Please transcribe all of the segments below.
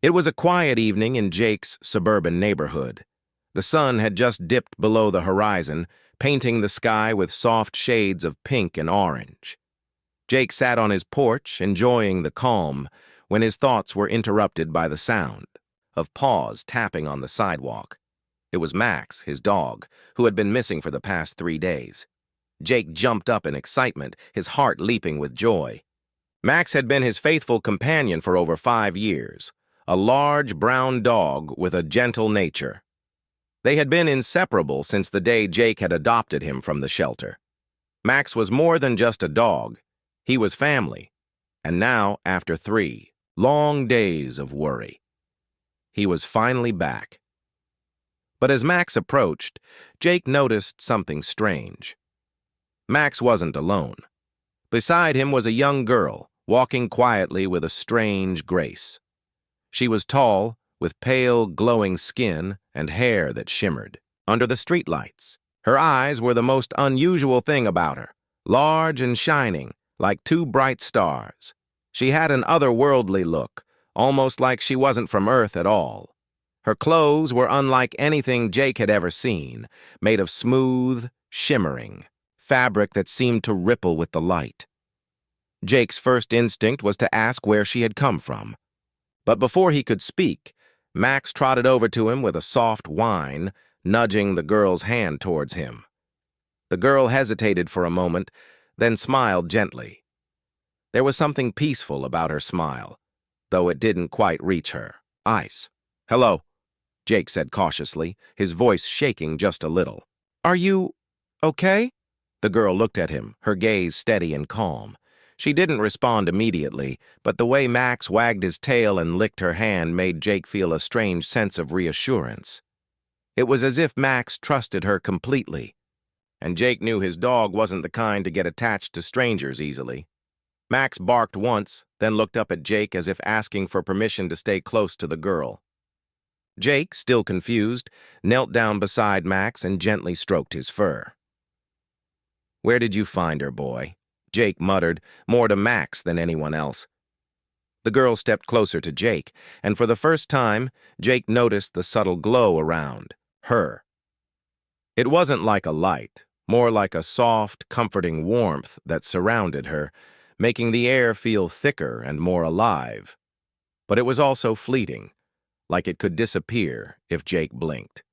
It was a quiet evening in Jake's suburban neighborhood. The sun had just dipped below the horizon, painting the sky with soft shades of pink and orange. Jake sat on his porch, enjoying the calm, when his thoughts were interrupted by the sound of paws tapping on the sidewalk. It was Max, his dog, who had been missing for the past 3 days. Jake jumped up in excitement, his heart leaping with joy. Max had been his faithful companion for over 5 years, a large brown dog with a gentle nature. They had been inseparable since the day Jake had adopted him from the shelter. Max was more than just a dog. He was family. And now, after 3 long days of worry, he was finally back. But as Max approached, Jake noticed something strange. Max wasn't alone. Beside him was a young girl, walking quietly with a strange grace. She was tall, with pale, glowing skin and hair that shimmered under the streetlights. Her eyes were the most unusual thing about her, large and shining, like 2 bright stars. She had an otherworldly look, almost like she wasn't from Earth at all. Her clothes were unlike anything Jake had ever seen, made of smooth, shimmering fabric that seemed to ripple with the light. Jake's first instinct was to ask where she had come from. But before he could speak, Max trotted over to him with a soft whine, nudging the girl's hand towards him. The girl hesitated for a moment, then smiled gently. There was something peaceful about her smile, though it didn't quite reach her eyes. "Hello," Jake said cautiously, his voice shaking just a little. "Are you okay?" The girl looked at him, her gaze steady and calm. She didn't respond immediately, but the way Max wagged his tail and licked her hand made Jake feel a strange sense of reassurance. It was as if Max trusted her completely, and Jake knew his dog wasn't the kind to get attached to strangers easily. Max barked once, then looked up at Jake as if asking for permission to stay close to the girl. Jake, still confused, knelt down beside Max and gently stroked his fur. "Where did you find her, boy?" Jake muttered, more to Max than anyone else. The girl stepped closer to Jake, and for the first time, Jake noticed the subtle glow around her. It wasn't like a light, more like a soft, comforting warmth that surrounded her, making the air feel thicker and more alive. But it was also fleeting, like it could disappear if Jake blinked.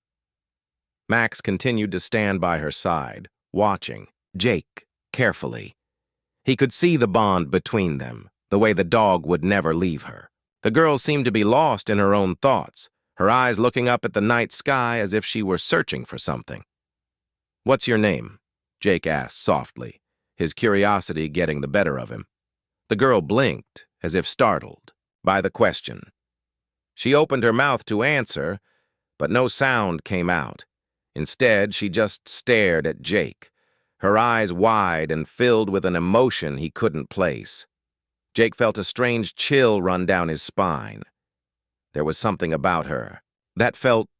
Max continued to stand by her side, watching Jake carefully. He could see the bond between them, the way the dog would never leave her. The girl seemed to be lost in her own thoughts, her eyes looking up at the night sky as if she were searching for something. "What's your name?" Jake asked softly, his curiosity getting the better of him. The girl blinked, as if startled by the question. She opened her mouth to answer, but no sound came out. Instead, she just stared at Jake, her eyes wide and filled with an emotion he couldn't place. Jake felt a strange chill run down his spine. There was something about her that felt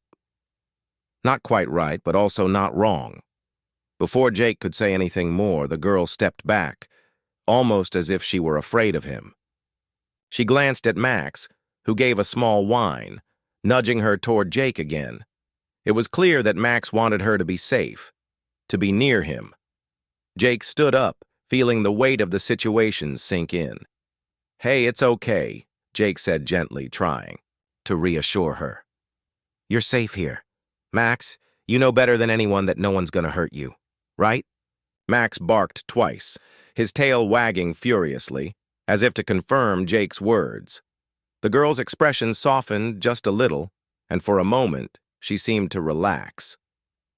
not quite right, but also not wrong. Before Jake could say anything more, the girl stepped back, almost as if she were afraid of him. She glanced at Max, who gave a small whine, nudging her toward Jake again. It was clear that Max wanted her to be safe, to be near him. Jake stood up, feeling the weight of the situation sink in. "Hey, it's okay," Jake said gently, trying to reassure her. "You're safe here. Max, you know better than anyone that no one's gonna hurt you, right?" Max barked twice, his tail wagging furiously, as if to confirm Jake's words. The girl's expression softened just a little, and for a moment, she seemed to relax.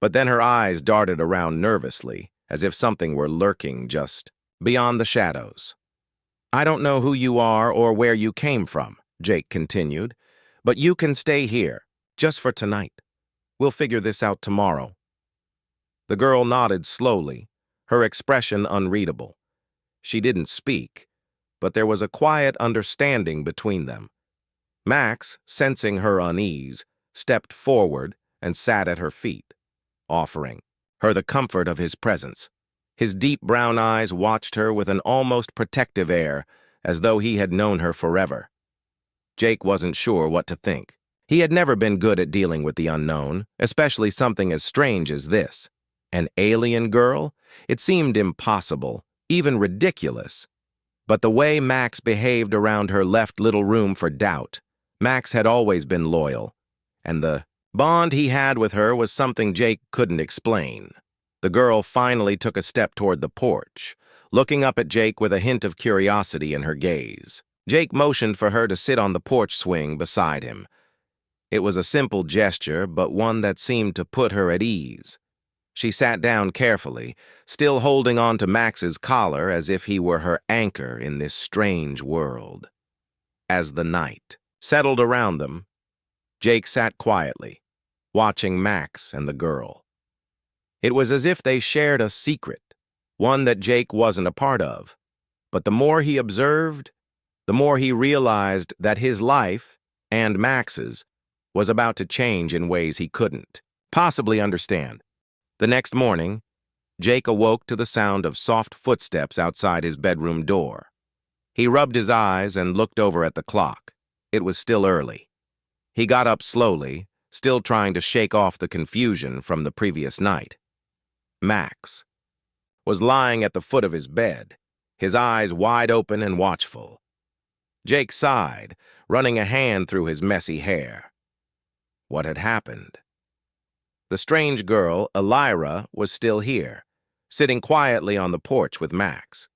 But then her eyes darted around nervously, as if something were lurking just beyond the shadows. "I don't know who you are or where you came from," Jake continued, "but you can stay here, just for tonight. We'll figure this out tomorrow." The girl nodded slowly, her expression unreadable. She didn't speak, but there was a quiet understanding between them. Max, sensing her unease, stepped forward and sat at her feet, offering her the comfort of his presence. His deep brown eyes watched her with an almost protective air, as though he had known her forever. Jake wasn't sure what to think. He had never been good at dealing with the unknown, especially something as strange as this. An alien girl? It seemed impossible, even ridiculous. But the way Max behaved around her left little room for doubt. Max had always been loyal, and the bond he had with her was something Jake couldn't explain. The girl finally took a step toward the porch, looking up at Jake with a hint of curiosity in her gaze. Jake motioned for her to sit on the porch swing beside him. It was a simple gesture, but one that seemed to put her at ease. She sat down carefully, still holding on to Max's collar as if he were her anchor in this strange world. As the night settled around them, Jake sat quietly, watching Max and the girl. It was as if they shared a secret, one that Jake wasn't a part of. But the more he observed, the more he realized that his life, and Max's, was about to change in ways he couldn't possibly understand. The next morning, Jake awoke to the sound of soft footsteps outside his bedroom door. He rubbed his eyes and looked over at the clock. It was still early. He got up slowly, still trying to shake off the confusion from the previous night. Max was lying at the foot of his bed, his eyes wide open and watchful. Jake sighed, running a hand through his messy hair. What had happened? The strange girl, Elira, was still here, sitting quietly on the porch with Max.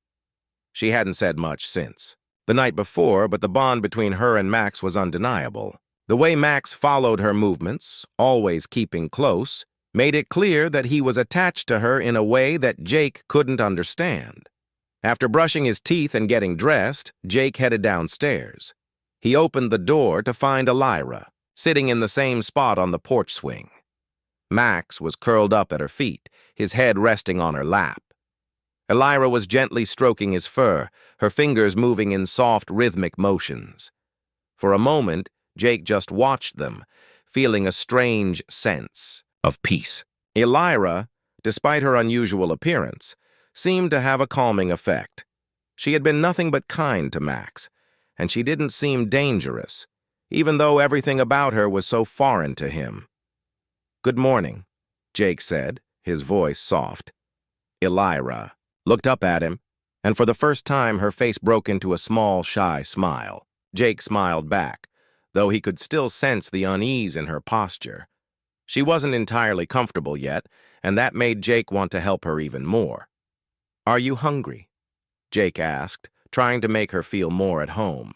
She hadn't said much since the night before, but the bond between her and Max was undeniable. The way Max followed her movements, always keeping close, made it clear that he was attached to her in a way that Jake couldn't understand. After brushing his teeth and getting dressed, Jake headed downstairs. He opened the door to find Elira, sitting in the same spot on the porch swing. Max was curled up at her feet, his head resting on her lap. Elira was gently stroking his fur, her fingers moving in soft, rhythmic motions. For a moment, Jake just watched them, feeling a strange sense of peace. Elira, despite her unusual appearance, seemed to have a calming effect. She had been nothing but kind to Max, and she didn't seem dangerous, even though everything about her was so foreign to him. "Good morning," Jake said, his voice soft. Elira looked up at him, and for the first time her face broke into a small, shy smile. Jake smiled back, though he could still sense the unease in her posture. She wasn't entirely comfortable yet, and that made Jake want to help her even more. "Are you hungry?" Jake asked, trying to make her feel more at home.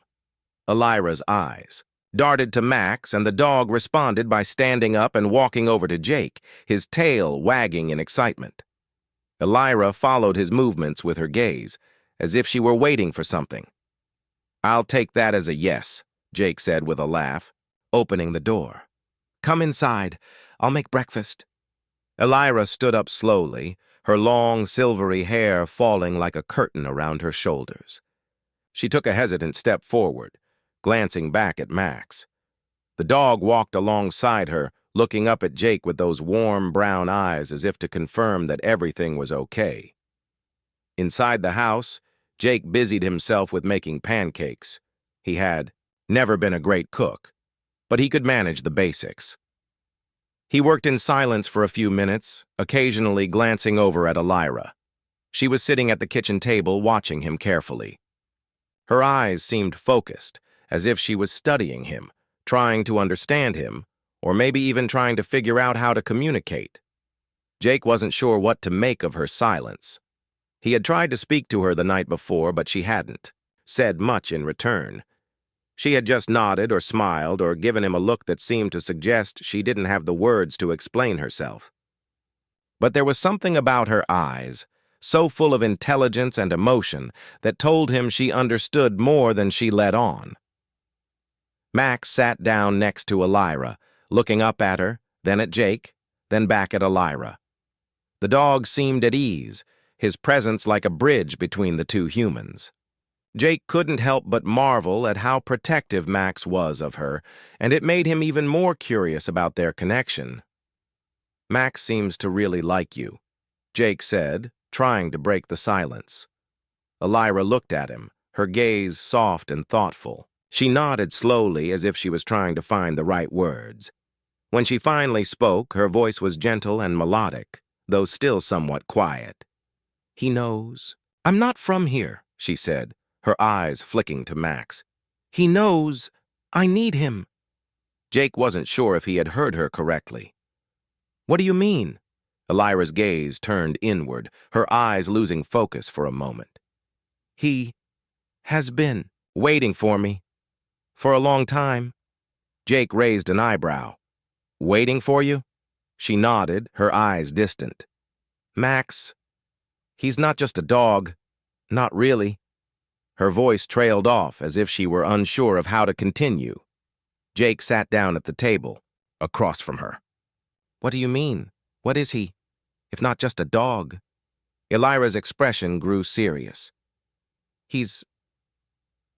Elira's eyes darted to Max, and the dog responded by standing up and walking over to Jake, his tail wagging in excitement. Elira followed his movements with her gaze, as if she were waiting for something. "I'll take that as a yes," Jake said with a laugh, opening the door. "Come inside. I'll make breakfast." Elira stood up slowly, her long, silvery hair falling like a curtain around her shoulders. She took a hesitant step forward, glancing back at Max. The dog walked alongside her, looking up at Jake with those warm brown eyes as if to confirm that everything was okay. Inside the house, Jake busied himself with making pancakes. He had never been a great cook, but he could manage the basics. He worked in silence for a few minutes, occasionally glancing over at Elira. She was sitting at the kitchen table watching him carefully. Her eyes seemed focused, as if she was studying him, trying to understand him, or maybe even trying to figure out how to communicate. Jake wasn't sure what to make of her silence. He had tried to speak to her the night before, but she hadn't said much in return. She had just nodded or smiled or given him a look that seemed to suggest she didn't have the words to explain herself. But there was something about her eyes, so full of intelligence and emotion, that told him she understood more than she let on. Max sat down next to Elira, looking up at her, then at Jake, then back at Elira. The dog seemed at ease, his presence like a bridge between the two humans. Jake couldn't help but marvel at how protective Max was of her, and it made him even more curious about their connection. "Max seems to really like you," Jake said, trying to break the silence. Elira looked at him, her gaze soft and thoughtful. She nodded slowly as if she was trying to find the right words. When she finally spoke, her voice was gentle and melodic, though still somewhat quiet. "He knows. I'm not from here," she said, her eyes flicking to Max. "He knows I need him." Jake wasn't sure if he had heard her correctly. "What do you mean?" Elira's gaze turned inward, her eyes losing focus for a moment. "He has been waiting for me. For a long time." Jake raised an eyebrow. "Waiting for you?" She nodded, her eyes distant. "Max, he's not just a dog. Not really." Her voice trailed off as if she were unsure of how to continue. Jake sat down at the table, across from her. "What do you mean? What is he, if not just a dog?" Elira's expression grew serious. "He's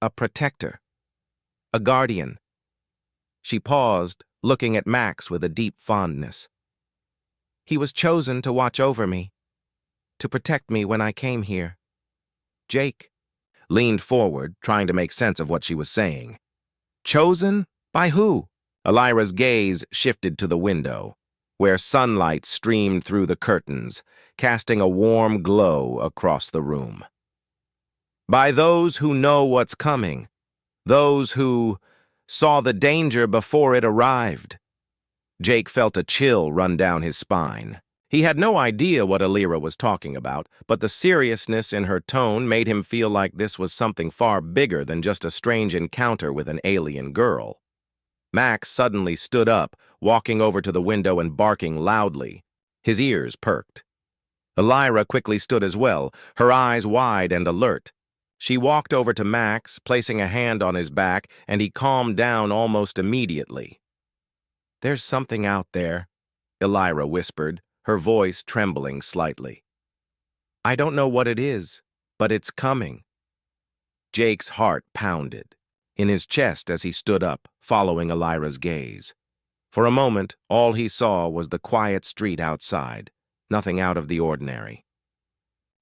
a protector, a guardian." She paused, looking at Max with a deep fondness. "He was chosen to watch over me, to protect me when I came here." Jake leaned forward, trying to make sense of what she was saying. "Chosen? By who?" Elira's gaze shifted to the window, where sunlight streamed through the curtains, casting a warm glow across the room. "By those who know what's coming, those who saw the danger before it arrived." Jake felt a chill run down his spine. He had no idea what Elira was talking about, but the seriousness in her tone made him feel like this was something far bigger than just a strange encounter with an alien girl. Max suddenly stood up, walking over to the window and barking loudly. His ears perked. Elira quickly stood as well, her eyes wide and alert. She walked over to Max, placing a hand on his back, and he calmed down almost immediately. "There's something out there," Elira whispered, her voice trembling slightly. "I don't know what it is, but it's coming." Jake's heart pounded in his chest as he stood up, following Elira's gaze. For a moment, all he saw was the quiet street outside, nothing out of the ordinary.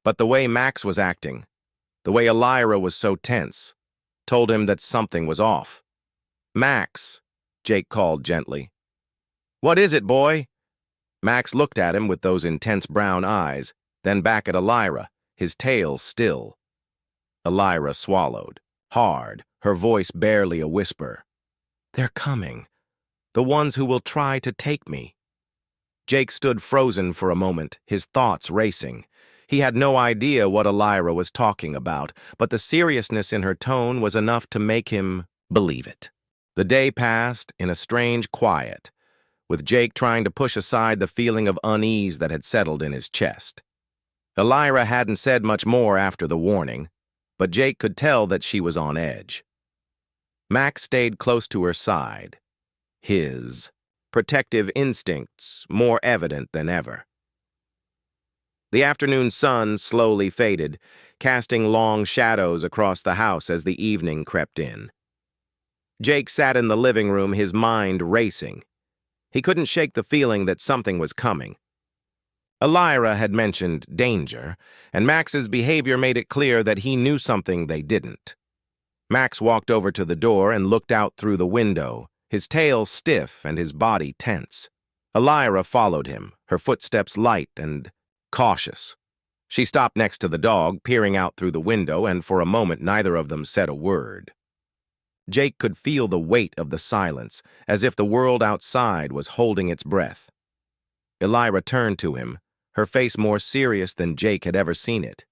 But the way Max was acting, the way Elira was so tense, told him that something was off. "Max," Jake called gently. "What is it, boy?" Max looked at him with those intense brown eyes, then back at Elira, his tail still. Elira swallowed, hard, her voice barely a whisper. "They're coming. The ones who will try to take me." Jake stood frozen for a moment, his thoughts racing. He had no idea what Elira was talking about, but the seriousness in her tone was enough to make him believe it. The day passed in a strange quiet, with Jake trying to push aside the feeling of unease that had settled in his chest. Elira hadn't said much more after the warning, but Jake could tell that she was on edge. Max stayed close to her side, his protective instincts more evident than ever. The afternoon sun slowly faded, casting long shadows across the house as the evening crept in. Jake sat in the living room, his mind racing. He couldn't shake the feeling that something was coming. Elira had mentioned danger, and Max's behavior made it clear that he knew something they didn't. Max walked over to the door and looked out through the window, his tail stiff and his body tense. Elira followed him, her footsteps light and cautious. She stopped next to the dog, peering out through the window, and for a moment neither of them said a word. Jake could feel the weight of the silence, as if the world outside was holding its breath. Elira turned to him, her face more serious than Jake had ever seen it.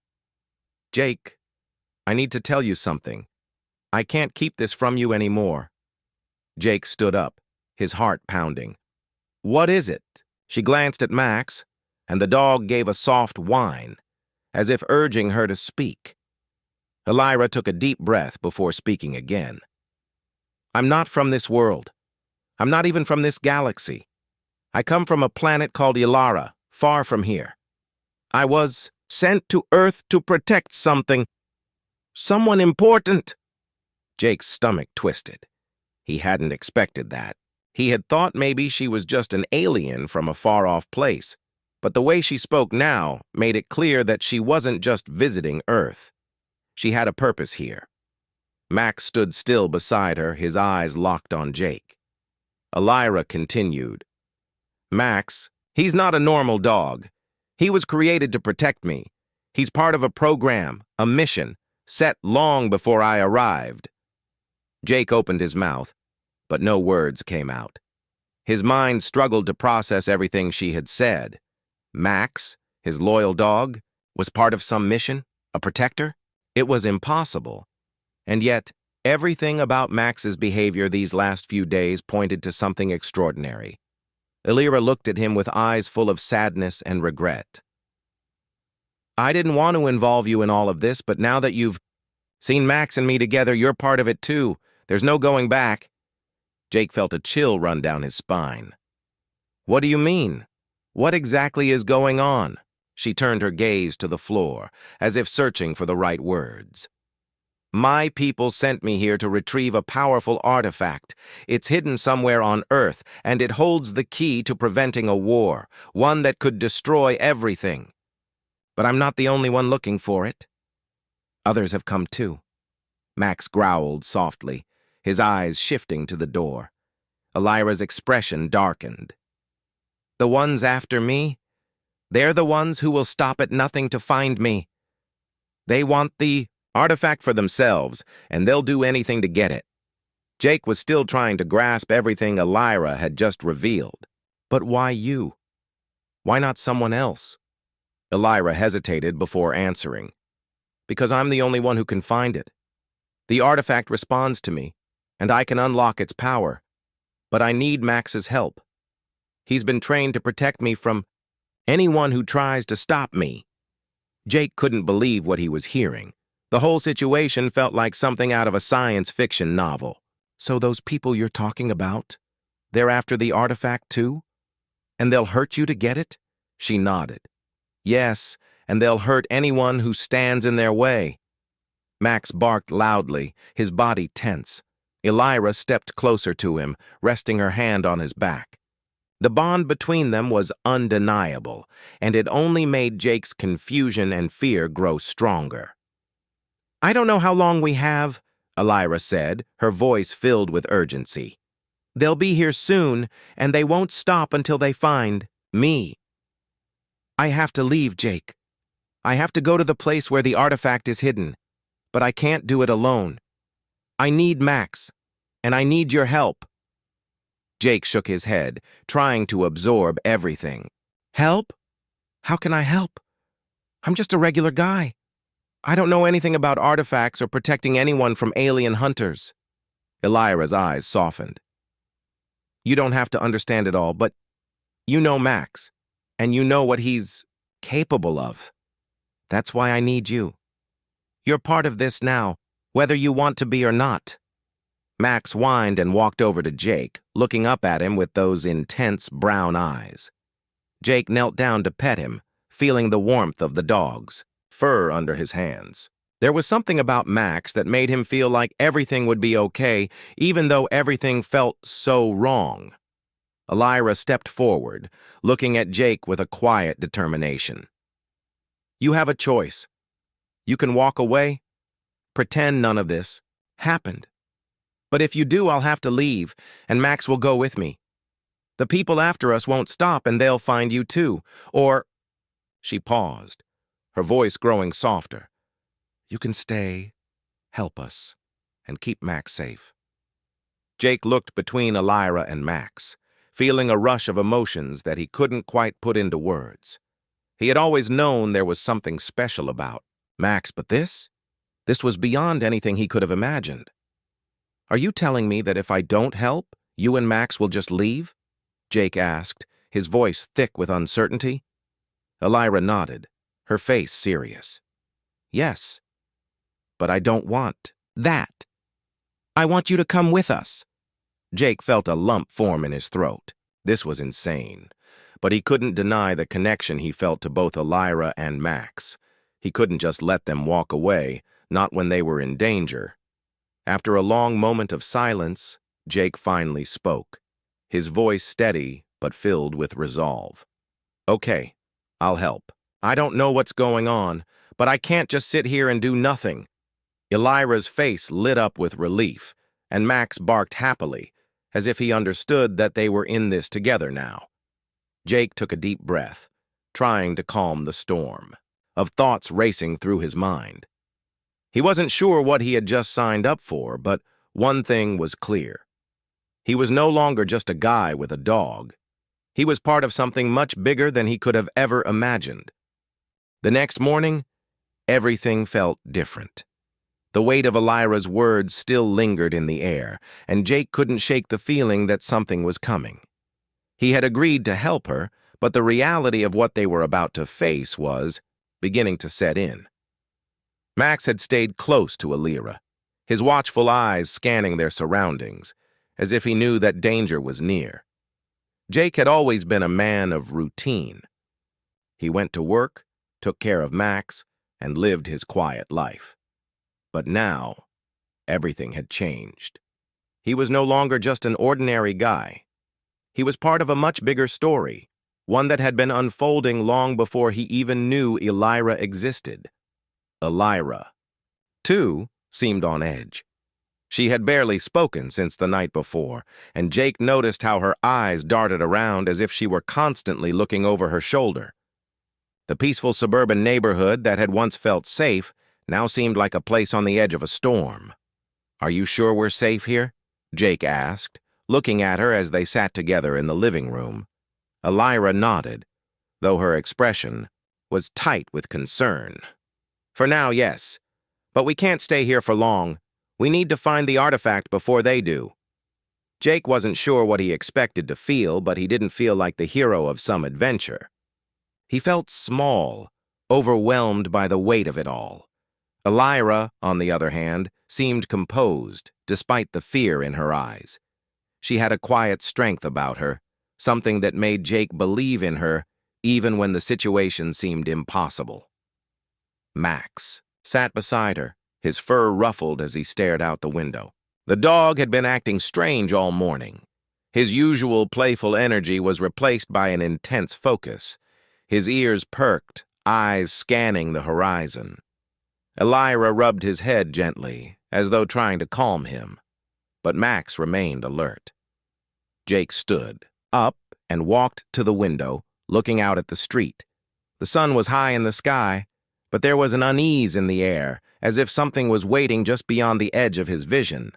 "Jake, I need to tell you something. I can't keep this from you anymore." Jake stood up, his heart pounding. "What is it?" She glanced at Max, and the dog gave a soft whine, as if urging her to speak. Elira took a deep breath before speaking again. "I'm not from this world. I'm not even from this galaxy. I come from a planet called Ilara, far from here. I was sent to Earth to protect something. Someone important." Jake's stomach twisted. He hadn't expected that. He had thought maybe she was just an alien from a far-off place, but the way she spoke now made it clear that she wasn't just visiting Earth. She had a purpose here. Max stood still beside her, his eyes locked on Jake. Elira continued. Max, he's not a normal dog. He was created to protect me. He's part of a program, a mission, set long before I arrived. Jake opened his mouth, but no words came out. His mind struggled to process everything she had said. Max, his loyal dog, was part of some mission, a protector? It was impossible. And yet, everything about Max's behavior these last few days pointed to something extraordinary. Elira looked at him with eyes full of sadness and regret. I didn't want to involve you in all of this, but now that you've seen Max and me together, you're part of it too. There's no going back. Jake felt a chill run down his spine. What do you mean? What exactly is going on? She turned her gaze to the floor, as if searching for the right words. My people sent me here to retrieve a powerful artifact. It's hidden somewhere on Earth, and it holds the key to preventing a war, one that could destroy everything. But I'm not the only one looking for it. Others have come too. Max growled softly, his eyes shifting to the door. Elira's expression darkened. The ones after me? They're the ones who will stop at nothing to find me. They want the artifact for themselves, and they'll do anything to get it. Jake was still trying to grasp everything Elira had just revealed. But why you? Why not someone else? Elira hesitated before answering. Because I'm the only one who can find it. The artifact responds to me, and I can unlock its power. But I need Max's help. He's been trained to protect me from anyone who tries to stop me. Jake couldn't believe what he was hearing. The whole situation felt like something out of a science fiction novel. So those people you're talking about, they're after the artifact too? And they'll hurt you to get it? She nodded. Yes, and they'll hurt anyone who stands in their way. Max barked loudly, his body tense. Elira stepped closer to him, resting her hand on his back. The bond between them was undeniable, and it only made Jake's confusion and fear grow stronger. I don't know how long we have, Elira said, her voice filled with urgency. They'll be here soon, and they won't stop until they find me. I have to leave, Jake. I have to go to the place where the artifact is hidden, but I can't do it alone. I need Max, and I need your help. Jake shook his head, trying to absorb everything. Help? How can I help? I'm just a regular guy. I don't know anything about artifacts or protecting anyone from alien hunters. Elira's eyes softened. You don't have to understand it all, but you know Max, and you know what he's capable of. That's why I need you. You're part of this now, whether you want to be or not. Max whined and walked over to Jake, looking up at him with those intense brown eyes. Jake knelt down to pet him, feeling the warmth of the dog's fur under his hands. There was something about Max that made him feel like everything would be okay, even though everything felt so wrong. Elira stepped forward, looking at Jake with a quiet determination. You have a choice. You can walk away, pretend none of this happened. But if you do, I'll have to leave, and Max will go with me. The people after us won't stop, and they'll find you too. Or... She paused, her voice growing softer. You can stay, help us, and keep Max safe. Jake looked between Elira and Max, feeling a rush of emotions that he couldn't quite put into words. He had always known there was something special about Max, but this was beyond anything he could have imagined. Are you telling me that if I don't help, you and Max will just leave? Jake asked, his voice thick with uncertainty. Elira nodded, her face serious. Yes, but I don't want that. I want you to come with us. Jake felt a lump form in his throat. This was insane, but he couldn't deny the connection he felt to both Elira and Max. He couldn't just let them walk away, not when they were in danger. After a long moment of silence, Jake finally spoke, his voice steady but filled with resolve. Okay, I'll help. I don't know what's going on, but I can't just sit here and do nothing. Elira's face lit up with relief, and Max barked happily, as if he understood that they were in this together now. Jake took a deep breath, trying to calm the storm of thoughts racing through his mind. He wasn't sure what he had just signed up for, but one thing was clear. He was no longer just a guy with a dog. He was part of something much bigger than he could have ever imagined. The next morning, everything felt different. The weight of Elira's words still lingered in the air, and Jake couldn't shake the feeling that something was coming. He had agreed to help her, but the reality of what they were about to face was beginning to set in. Max had stayed close to Elira, his watchful eyes scanning their surroundings, as if he knew that danger was near. Jake had always been a man of routine. He went to work, took care of Max, and lived his quiet life. But now, everything had changed. He was no longer just an ordinary guy. He was part of a much bigger story, one that had been unfolding long before he even knew Elira existed. Elira, too, seemed on edge. She had barely spoken since the night before, and Jake noticed how her eyes darted around as if she were constantly looking over her shoulder. The peaceful suburban neighborhood that had once felt safe now seemed like a place on the edge of a storm. "Are you sure we're safe here?" Jake asked, looking at her as they sat together in the living room. Elira nodded, though her expression was tight with concern. "For now, yes. But we can't stay here for long. We need to find the artifact before they do." Jake wasn't sure what he expected to feel, but he didn't feel like the hero of some adventure. He felt small, overwhelmed by the weight of it all. Elira, on the other hand, seemed composed, despite the fear in her eyes. She had a quiet strength about her, something that made Jake believe in her even when the situation seemed impossible. Max sat beside her, his fur ruffled as he stared out the window. The dog had been acting strange all morning. His usual playful energy was replaced by an intense focus. His ears perked, eyes scanning the horizon. Elira rubbed his head gently, as though trying to calm him, but Max remained alert. Jake stood up and walked to the window, looking out at the street. The sun was high in the sky, but there was an unease in the air, as if something was waiting just beyond the edge of his vision.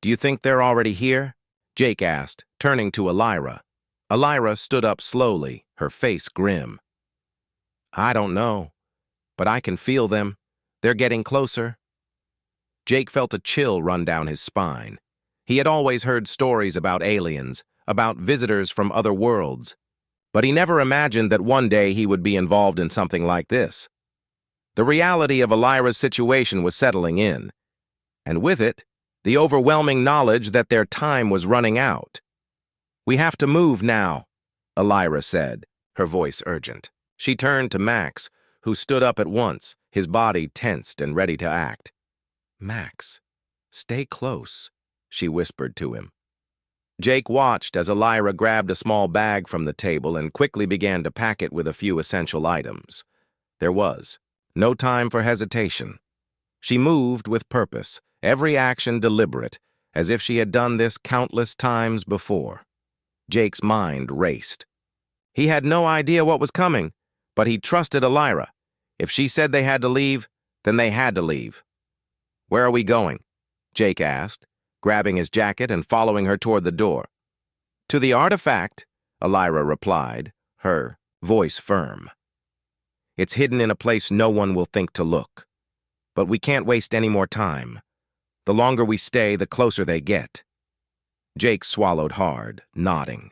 "Do you think they're already here?" Jake asked, turning to Elira. Elira stood up slowly, her face grim. "I don't know, but I can feel them. They're getting closer." Jake felt a chill run down his spine. He had always heard stories about aliens, about visitors from other worlds, but he never imagined that one day he would be involved in something like this. The reality of Elira's situation was settling in, and with it, the overwhelming knowledge that their time was running out. "We have to move now," Elira said, her voice urgent. She turned to Max, who stood up at once, his body tensed and ready to act. "Max, stay close," she whispered to him. Jake watched as Elira grabbed a small bag from the table and quickly began to pack it with a few essential items. There was no time for hesitation. She moved with purpose, every action deliberate, as if she had done this countless times before. Jake's mind raced. He had no idea what was coming, but he trusted Elira. If she said they had to leave, then they had to leave. "Where are we going?" Jake asked, grabbing his jacket and following her toward the door. "To the artifact," Elira replied, her voice firm. "It's hidden in a place no one will think to look. But we can't waste any more time. The longer we stay, the closer they get." Jake swallowed hard, nodding.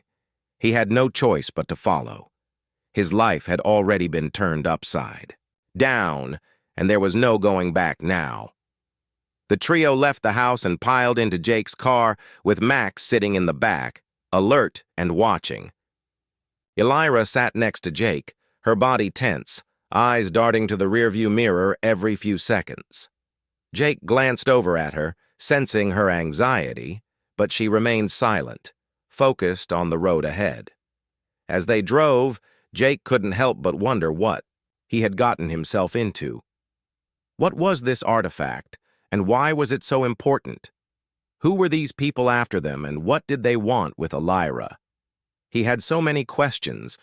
He had no choice but to follow. His life had already been turned upside down, and there was no going back now. The trio left the house and piled into Jake's car, with Max sitting in the back, alert and watching. Elira sat next to Jake, her body tense, eyes darting to the rearview mirror every few seconds. Jake glanced over at her, sensing her anxiety, but she remained silent, focused on the road ahead. As they drove, Jake couldn't help but wonder what he had gotten himself into. What was this artifact And why was it so important? Who were these people after them, and what did they want with Elira? He had so many questions,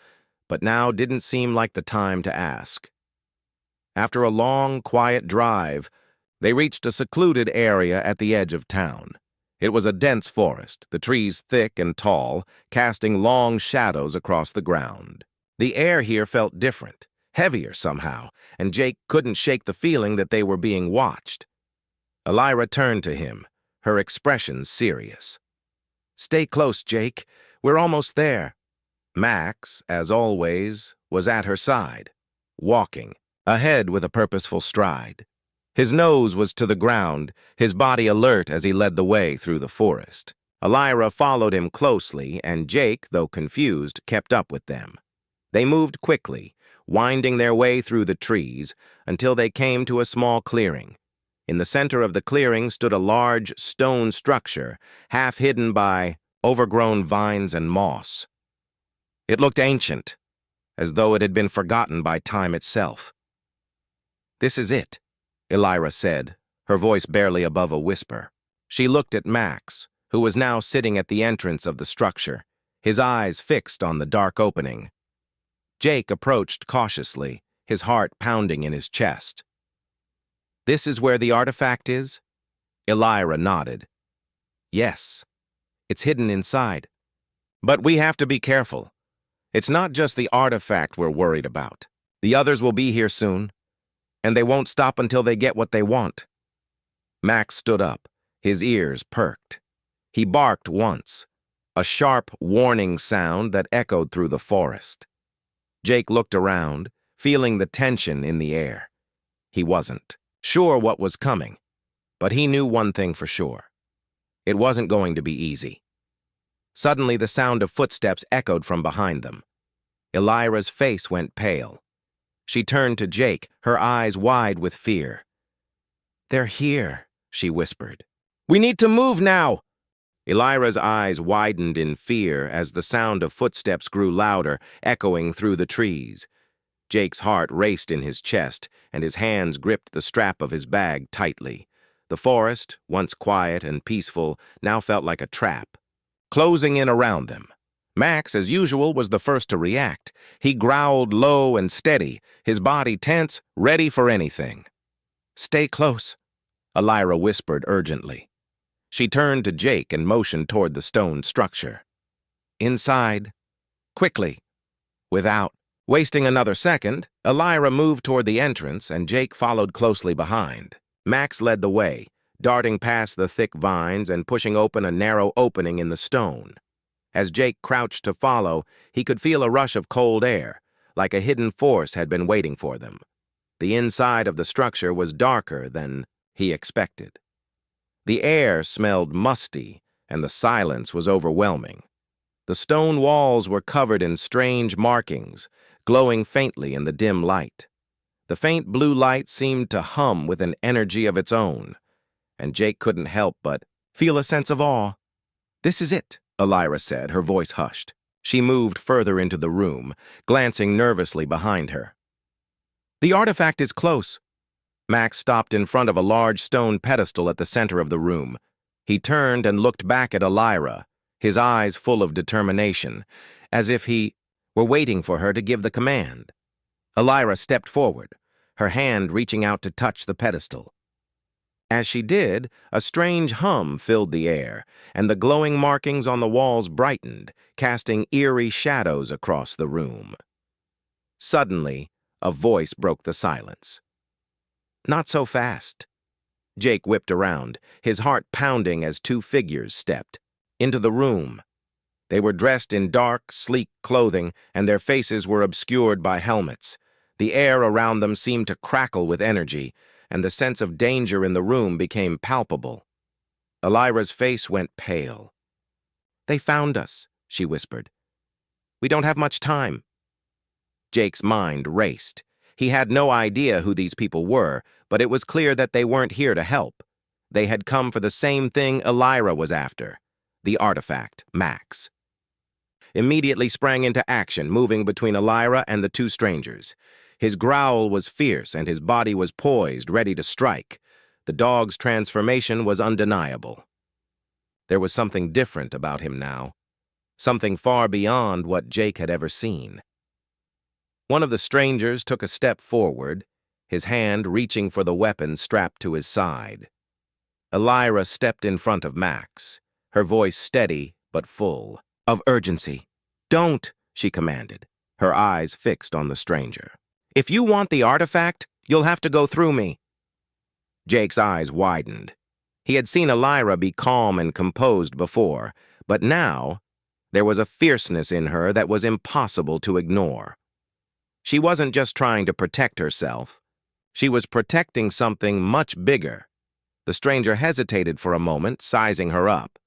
but now didn't seem like the time to ask. After a long, quiet drive, they reached a secluded area at the edge of town. It was a dense forest, the trees thick and tall, casting long shadows across the ground. The air here felt different, heavier somehow, and Jake couldn't shake the feeling that they were being watched. Elira turned to him, her expression serious. "Stay close, Jake. We're almost there." Max, as always, was at her side, walking, ahead with a purposeful stride. His nose was to the ground, his body alert as he led the way through the forest. Elira followed him closely, and Jake, though confused, kept up with them. They moved quickly, winding their way through the trees, until they came to a small clearing. In the center of the clearing stood a large stone structure, half hidden by overgrown vines and moss. It looked ancient, as though it had been forgotten by time itself. "This is it," Elira said, her voice barely above a whisper. She looked at Max, who was now sitting at the entrance of the structure, his eyes fixed on the dark opening. Jake approached cautiously, his heart pounding in his chest. "This is where the artifact is?" Elira nodded. "Yes. It's hidden inside. But we have to be careful. It's not just the artifact we're worried about. The others will be here soon, and they won't stop until they get what they want." Max stood up, his ears perked. He barked once, a sharp warning sound that echoed through the forest. Jake looked around, feeling the tension in the air. He wasn't sure what was coming, but he knew one thing for sure. It wasn't going to be easy. Suddenly, the sound of footsteps echoed from behind them. Elira's face went pale. She turned to Jake, her eyes wide with fear. "They're here," she whispered. "We need to move now!" Elira's eyes widened in fear as the sound of footsteps grew louder, echoing through the trees. Jake's heart raced in his chest, and his hands gripped the strap of his bag tightly. The forest, once quiet and peaceful, now felt like a trap, closing in around them. Max, as usual, was the first to react. He growled low and steady, his body tense, ready for anything. "Stay close," Elira whispered urgently. She turned to Jake and motioned toward the stone structure. "Inside. Quickly." Without wasting another second, Elira moved toward the entrance, and Jake followed closely behind. Max led the way, darting past the thick vines and pushing open a narrow opening in the stone. As Jake crouched to follow, he could feel a rush of cold air, like a hidden force had been waiting for them. The inside of the structure was darker than he expected. The air smelled musty, and the silence was overwhelming. The stone walls were covered in strange markings, glowing faintly in the dim light. The faint blue light seemed to hum with an energy of its own, and Jake couldn't help but feel a sense of awe. "This is it," Elira said, her voice hushed. She moved further into the room, glancing nervously behind her. "The artifact is close." Max stopped in front of a large stone pedestal at the center of the room. He turned and looked back at Elira, his eyes full of determination, as if he were waiting for her to give the command. Elira stepped forward, her hand reaching out to touch the pedestal. As she did, a strange hum filled the air, and the glowing markings on the walls brightened, casting eerie shadows across the room. Suddenly, a voice broke the silence. "Not so fast." Jake whipped around, his heart pounding as two figures stepped into the room. They were dressed in dark, sleek clothing, and their faces were obscured by helmets. The air around them seemed to crackle with energy, and the sense of danger in the room became palpable. Elira's face went pale. "They found us," she whispered. "We don't have much time." Jake's mind raced. He had no idea who these people were, but it was clear that they weren't here to help. They had come for the same thing Elira was after, the artifact, Max. Immediately sprang into action, moving between Elira and the two strangers. His growl was fierce, and his body was poised, ready to strike. The dog's transformation was undeniable. There was something different about him now, something far beyond what Jake had ever seen. One of the strangers took a step forward, his hand reaching for the weapon strapped to his side. Elira stepped in front of Max, her voice steady but full of urgency. "Don't," she commanded, her eyes fixed on the stranger. "If you want the artifact, you'll have to go through me." Jake's eyes widened. He had seen Elira be calm and composed before, but now there was a fierceness in her that was impossible to ignore. She wasn't just trying to protect herself. She was protecting something much bigger. The stranger hesitated for a moment, sizing her up.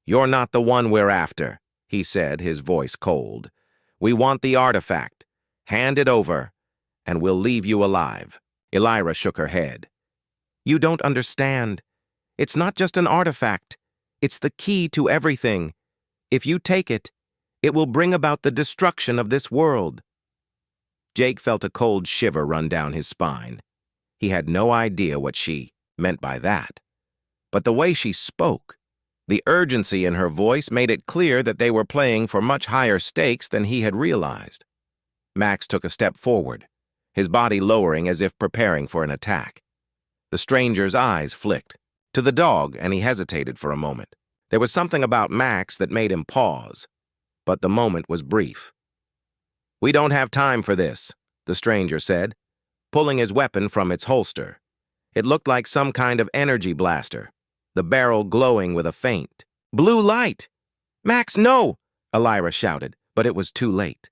"You're not the one we're after," he said, his voice cold. "We want the artifact. Hand it over, and we'll leave you alive." Elira shook her head. "You don't understand. It's not just an artifact. It's the key to everything. If you take it, it will bring about the destruction of this world." Jake felt a cold shiver run down his spine. He had no idea what she meant by that. But the way she spoke, the urgency in her voice made it clear that they were playing for much higher stakes than he had realized. Max took a step forward, his body lowering as if preparing for an attack. The stranger's eyes flicked to the dog, and he hesitated for a moment. There was something about Max that made him pause, but the moment was brief. "We don't have time for this," the stranger said, pulling his weapon from its holster. It looked like some kind of energy blaster, the barrel glowing with a faint blue light. "Max, no!" Elira shouted, but it was too late.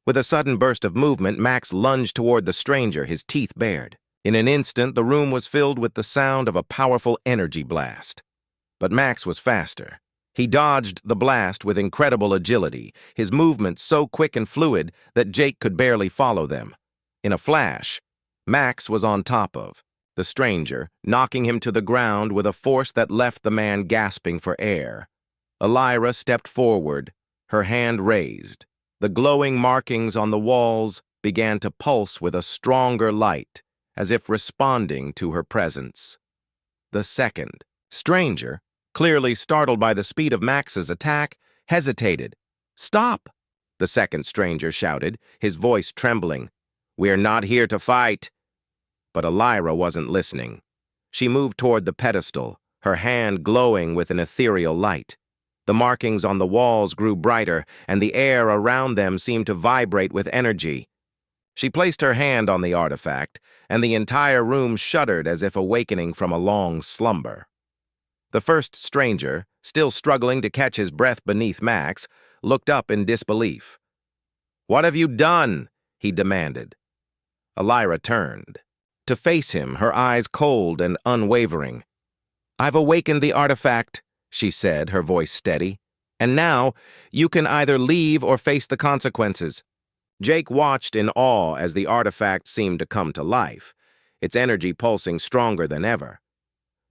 With a sudden burst of movement, Max lunged toward the stranger, his teeth bared. In an instant, the room was filled with the sound of a powerful energy blast. But Max was faster. He dodged the blast with incredible agility, his movements so quick and fluid that Jake could barely follow them. In a flash, Max was on top of the stranger, knocking him to the ground with a force that left the man gasping for air. Elira stepped forward, her hand raised. The glowing markings on the walls began to pulse with a stronger light, as if responding to her presence. The second stranger, clearly startled by the speed of Max's attack, hesitated. "Stop!" the second stranger shouted, his voice trembling. "We're not here to fight." But Elira wasn't listening. She moved toward the pedestal, her hand glowing with an ethereal light. The markings on the walls grew brighter, and the air around them seemed to vibrate with energy. She placed her hand on the artifact, and the entire room shuddered as if awakening from a long slumber. The first stranger, still struggling to catch his breath beneath Max, looked up in disbelief. "What have you done?" he demanded. Elira turned to face him, her eyes cold and unwavering. "I've awakened the artifact," she said, her voice steady. "And now, you can either leave or face the consequences." Jake watched in awe as the artifact seemed to come to life, its energy pulsing stronger than ever.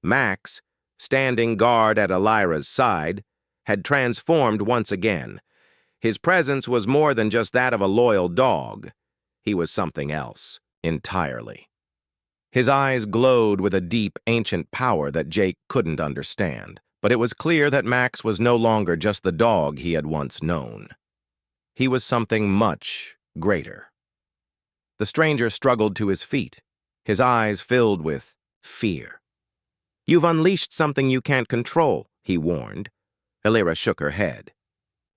Max, standing guard at Elira's side, had transformed once again. His presence was more than just that of a loyal dog. He was something else, entirely. His eyes glowed with a deep, ancient power that Jake couldn't understand, but it was clear that Max was no longer just the dog he had once known. He was something much greater. The stranger struggled to his feet, his eyes filled with fear. "You've unleashed something you can't control," he warned. Elira shook her head.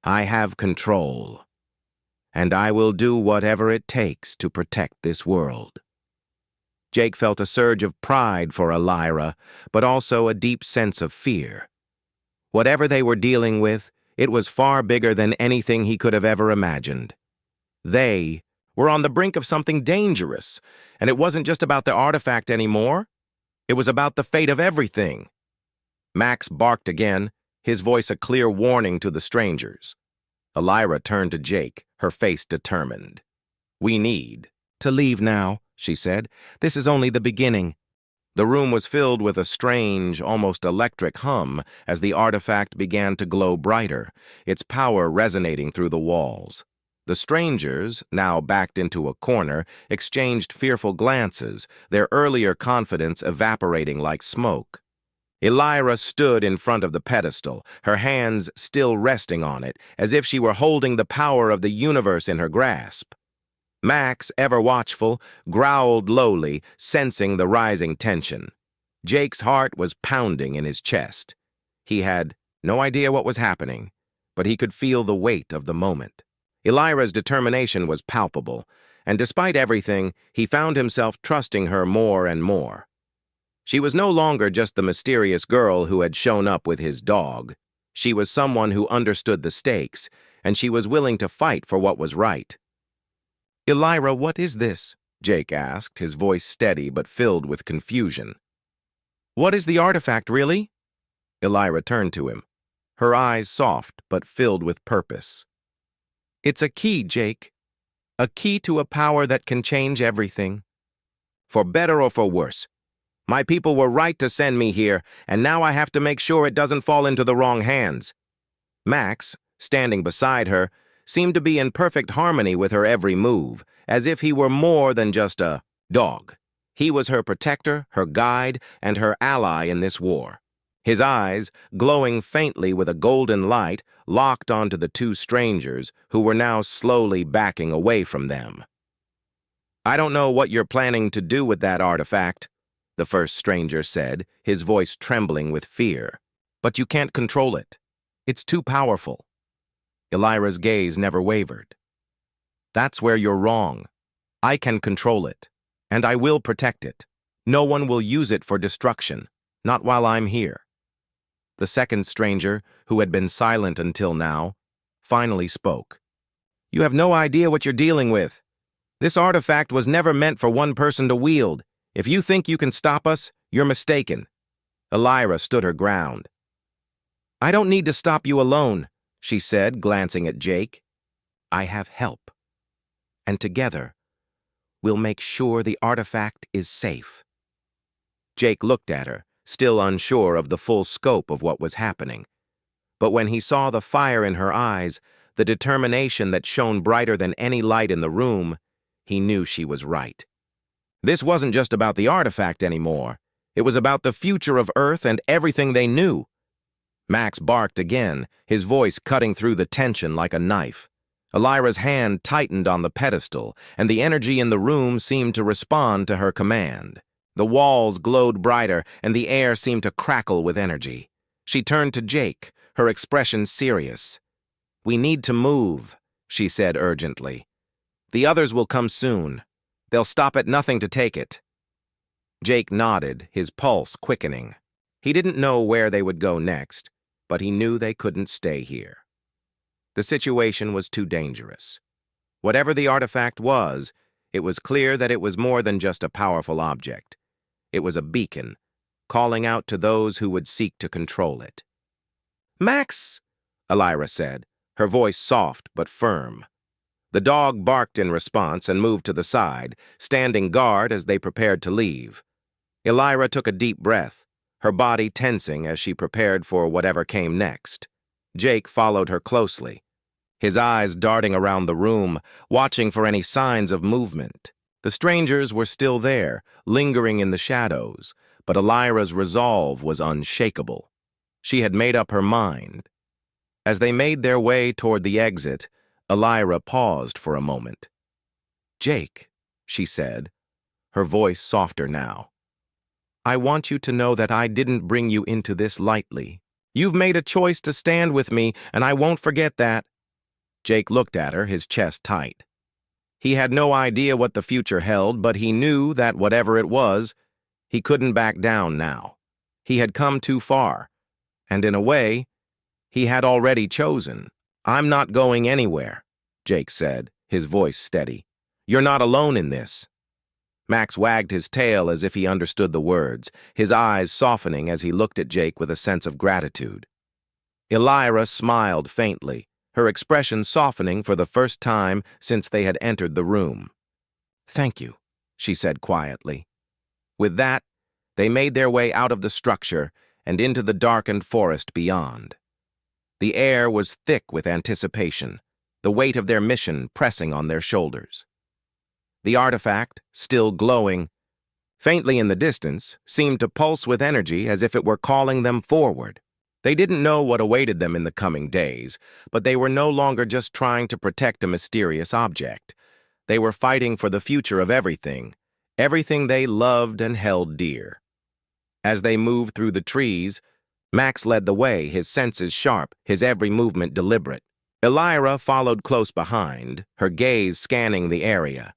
"I have control, and I will do whatever it takes to protect this world." Jake felt a surge of pride for Elira, but also a deep sense of fear. Whatever they were dealing with, it was far bigger than anything he could have ever imagined. They were on the brink of something dangerous, and it wasn't just about the artifact anymore. It was about the fate of everything. Max barked again, his voice a clear warning to the strangers. Elira turned to Jake, her face determined. "We need to leave now," she said. "This is only the beginning." The room was filled with a strange, almost electric hum as the artifact began to glow brighter, its power resonating through the walls. The strangers, now backed into a corner, exchanged fearful glances, their earlier confidence evaporating like smoke. Elira stood in front of the pedestal, her hands still resting on it, as if she were holding the power of the universe in her grasp. Max, ever watchful, growled lowly, sensing the rising tension. Jake's heart was pounding in his chest. He had no idea what was happening, but he could feel the weight of the moment. Elira's determination was palpable, and despite everything, he found himself trusting her more and more. She was no longer just the mysterious girl who had shown up with his dog. She was someone who understood the stakes, and she was willing to fight for what was right. "Elira, what is this?" Jake asked, his voice steady but filled with confusion. "What is the artifact, really?" Elira turned to him, her eyes soft but filled with purpose. "It's a key, Jake. A key to a power that can change everything. For better or for worse. My people were right to send me here, and now I have to make sure it doesn't fall into the wrong hands." Max, standing beside her, seemed to be in perfect harmony with her every move, as if he were more than just a dog. He was her protector, her guide, and her ally in this war. His eyes, glowing faintly with a golden light, locked onto the two strangers, who were now slowly backing away from them. "I don't know what you're planning to do with that artifact," the first stranger said, his voice trembling with fear. "But you can't control it. It's too powerful." Elira's gaze never wavered. "That's where you're wrong. I can control it, and I will protect it. No one will use it for destruction, not while I'm here." The second stranger, who had been silent until now, finally spoke. "You have no idea what you're dealing with. This artifact was never meant for one person to wield. If you think you can stop us, you're mistaken." Elira stood her ground. "I don't need to stop you alone," she said, glancing at Jake. "I have help. And together, we'll make sure the artifact is safe." Jake looked at her, still unsure of the full scope of what was happening. But when he saw the fire in her eyes, the determination that shone brighter than any light in the room, he knew she was right. This wasn't just about the artifact anymore. It was about the future of Earth and everything they knew. Max barked again, his voice cutting through the tension like a knife. Elira's hand tightened on the pedestal, and the energy in the room seemed to respond to her command. The walls glowed brighter, and the air seemed to crackle with energy. She turned to Jake, her expression serious. "We need to move," she said urgently. "The others will come soon. They'll stop at nothing to take it." Jake nodded, his pulse quickening. He didn't know where they would go next, but he knew they couldn't stay here. The situation was too dangerous. Whatever the artifact was, it was clear that it was more than just a powerful object. It was a beacon, calling out to those who would seek to control it. "Max!" Elira said, her voice soft but firm. The dog barked in response and moved to the side, standing guard as they prepared to leave. Elira took a deep breath, her body tensing as she prepared for whatever came next. Jake followed her closely, his eyes darting around the room, watching for any signs of movement. The strangers were still there, lingering in the shadows, but Elira's resolve was unshakable. She had made up her mind. As they made their way toward the exit, Elira paused for a moment. "Jake," she said, her voice softer now, "I want you to know that I didn't bring you into this lightly. You've made a choice to stand with me, and I won't forget that." Jake looked at her, his chest tight. He had no idea what the future held, but he knew that whatever it was, he couldn't back down now. He had come too far, and in a way, he had already chosen. "I'm not going anywhere," Jake said, his voice steady. "You're not alone in this." Max wagged his tail as if he understood the words, his eyes softening as he looked at Jake with a sense of gratitude. Elira smiled faintly, her expression softening for the first time since they had entered the room. "Thank you," she said quietly. With that, they made their way out of the structure and into the darkened forest beyond. The air was thick with anticipation. the weight of their mission pressing on their shoulders. The artifact, still glowing, faintly in the distance, seemed to pulse with energy as if it were calling them forward. They didn't know what awaited them in the coming days, but they were no longer just trying to protect a mysterious object. They were fighting for the future of everything they loved and held dear. As they moved through the trees, Max led the way, his senses sharp, his every movement deliberate. Elira followed close behind, her gaze scanning the area.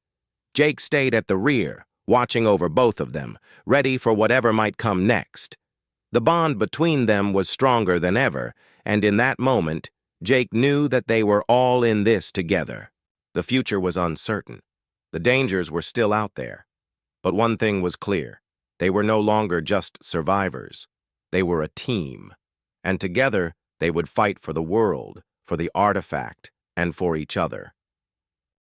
Jake stayed at the rear, watching over both of them, ready for whatever might come next. The bond between them was stronger than ever, and in that moment, Jake knew that they were all in this together. The future was uncertain. The dangers were still out there. But one thing was clear. They were no longer just survivors. They were a team. And together, they would fight for the world, for the artifact, and for each other.